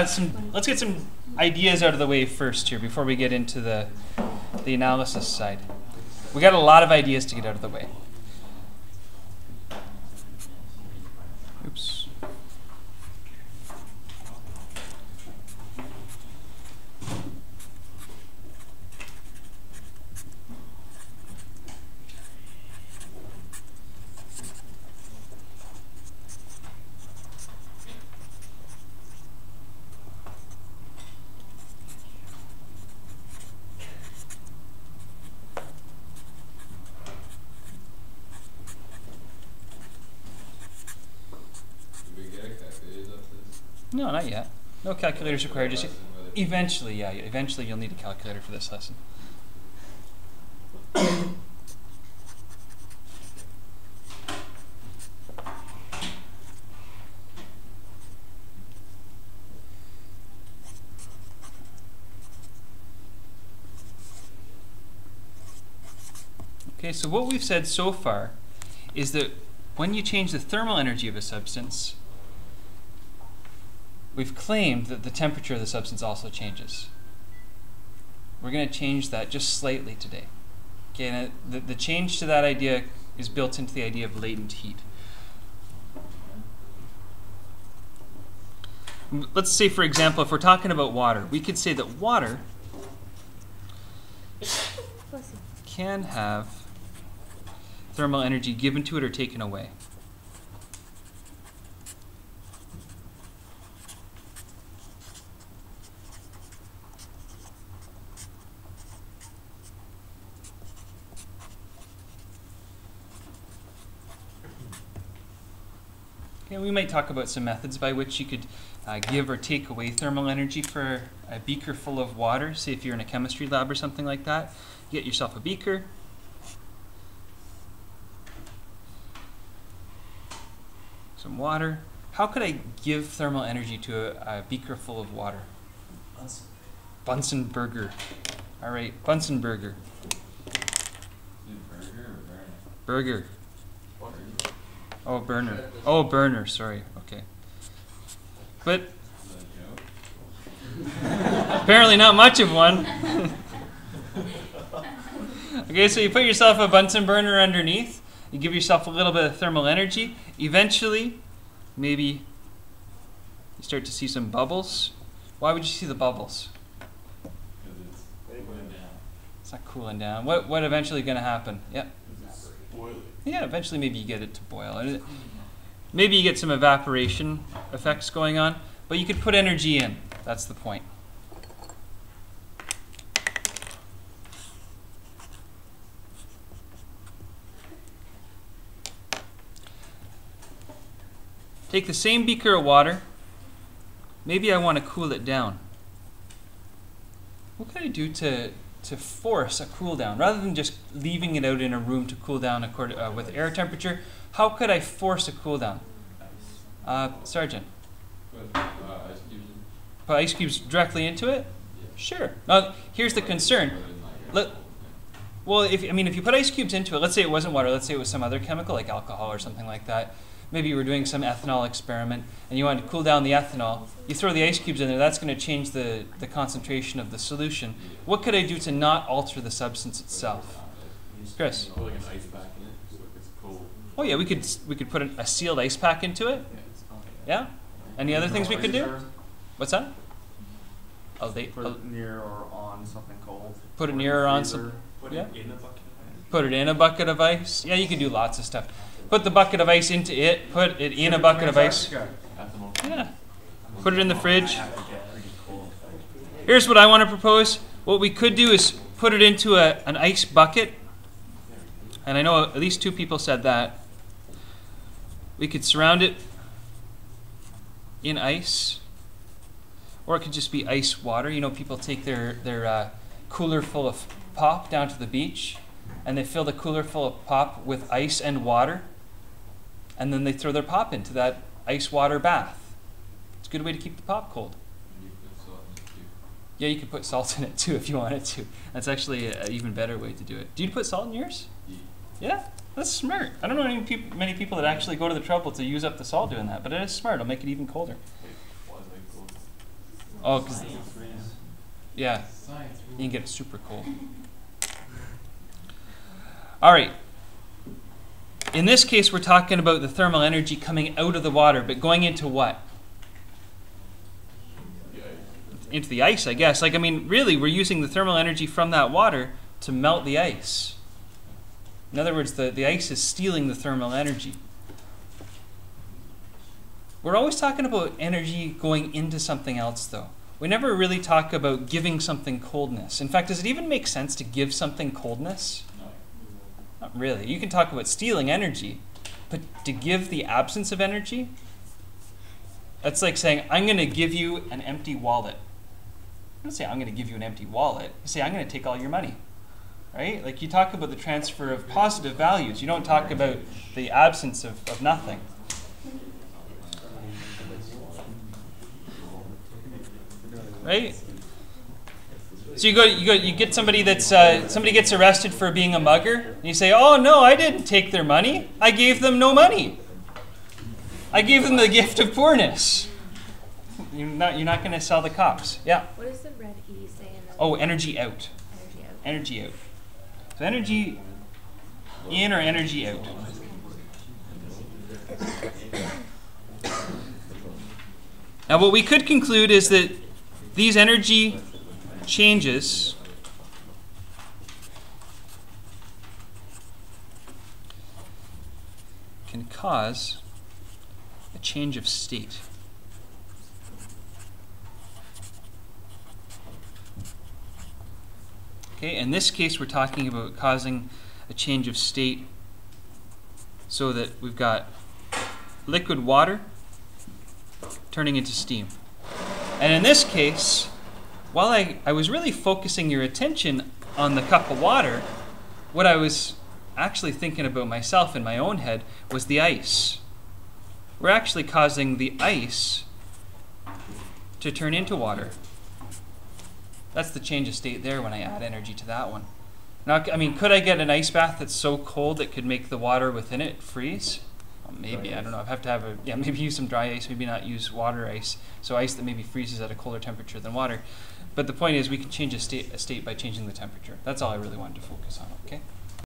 Let's get some ideas out of the way first here before we get into the analysis side. We got a lot of ideas to get out of the way. Oops. No, not yet. No calculators required. Just eventually, yeah. Eventually, you'll need a calculator for this lesson. Okay, so what we've said so far is that when you change the thermal energy of a substance, we've claimed that the temperature of the substance also changes. We're going to change that just slightly today. Okay, and the change to that idea is built into the idea of latent heat. Let's say, for example, if we're talking about water, we could say that water can have thermal energy given to it or taken away. Okay, we might talk about some methods by which you could give or take away thermal energy for a beaker full of water. Say if you're in a chemistry lab or something like that, you get yourself a beaker. Some water. How could I give thermal energy to a beaker full of water? Bunsen burger. All right, Bunsen burger. Burger. Oh, burner. Oh, burner. Sorry. Okay. But apparently not much of one. Okay, so you put yourself a Bunsen burner underneath. You give yourself a little bit of thermal energy. Eventually, maybe you start to see some bubbles. Why would you see the bubbles? Because it's cooling down. It's not cooling down. What eventually going to happen? Yeah. It's boiling. Yeah, eventually maybe you get it to boil. Maybe you get some evaporation effects going on, but you could put energy in. That's the point. Take the same beaker of water. Maybe I want to cool it down. What can I do to force a cool down? Rather than just leaving it out in a room to cool down with air temperature, how could I force a cool down? Sergeant? Put ice cubes directly into it? Sure. Now, here's the concern. Well, if you put ice cubes into it, let's say it wasn't water, let's say it was some other chemical like alcohol or something like that. Maybe you were doing some ethanol experiment and you wanted to cool down the ethanol. You throw the ice cubes in there, that's going to change the concentration of the solution. What could I do to not alter the substance itself? Chris? Put like an ice pack in it so it gets cold. Oh yeah, we could put a sealed ice pack into it. Yeah? Any other things we could do? What's that? Put it near or on something cold. Put it near or on some. Put Yeah. it in a bucket of ice. Put it in a bucket of ice. Yeah, you could do lots of stuff. Put the bucket of ice into it. Put it in a bucket of ice. Yeah. Put it in the fridge. Here's what I want to propose. What we could do is put it into an ice bucket. And I know at least 2 people said that. We could surround it in ice. Or it could just be ice water. You know, people take their cooler full of pop down to the beach. And they fill the cooler full of pop with ice and water. And then they throw their pop into that ice water bath. It's a good way to keep the pop cold. You put salt in it too. Yeah, you could put salt in it too if you wanted to. That's actually an even better way to do it. Do you put salt in yours? Yeah, that's smart. I don't know many people that actually go to the trouble to use up the salt doing that, but it is smart. It'll make it even colder. Why is it cold? Oh, 'cause yeah, you can get it super cold. All right. In this case, we're talking about the thermal energy coming out of the water, but going into what? Into the ice, I guess. Like, I mean, really, we're using the thermal energy from that water to melt the ice. In other words, the ice is stealing the thermal energy. We're always talking about energy going into something else, though. We never really talk about giving something coldness. In fact, does it even make sense to give something coldness? Not really. You can talk about stealing energy, but to give the absence of energy, that's like saying, I'm going to give you an empty wallet. You don't say, I'm going to give you an empty wallet. You say, I'm going to take all your money. Right? Like, you talk about the transfer of positive values. You don't talk about the absence of nothing. Right? So you get somebody that's somebody gets arrested for being a mugger, and you say, "Oh no, I didn't take their money. I gave them no money. I gave them the gift of poorness." You're not going to sell the cops. Yeah. What does the red E say in the Oh, energy out. energy out? Energy out. So energy in or energy out. Now, what we could conclude is that these energy changes can cause a change of state. Okay, in this case, we're talking about causing a change of state so that we've got liquid water turning into steam. And in this case, while I was really focusing your attention on the cup of water, what I was actually thinking about myself in my own head was the ice. We're actually causing the ice to turn into water. That's the change of state there when I add energy to that one. Now, I mean, could I get an ice bath that's so cold that could make the water within it freeze? Well, maybe, I don't know. I'd have to have maybe use some dry ice, maybe not use water ice. So ice that maybe freezes at a colder temperature than water. But the point is we can change a state by changing the temperature. That's all I really wanted to focus on, okay?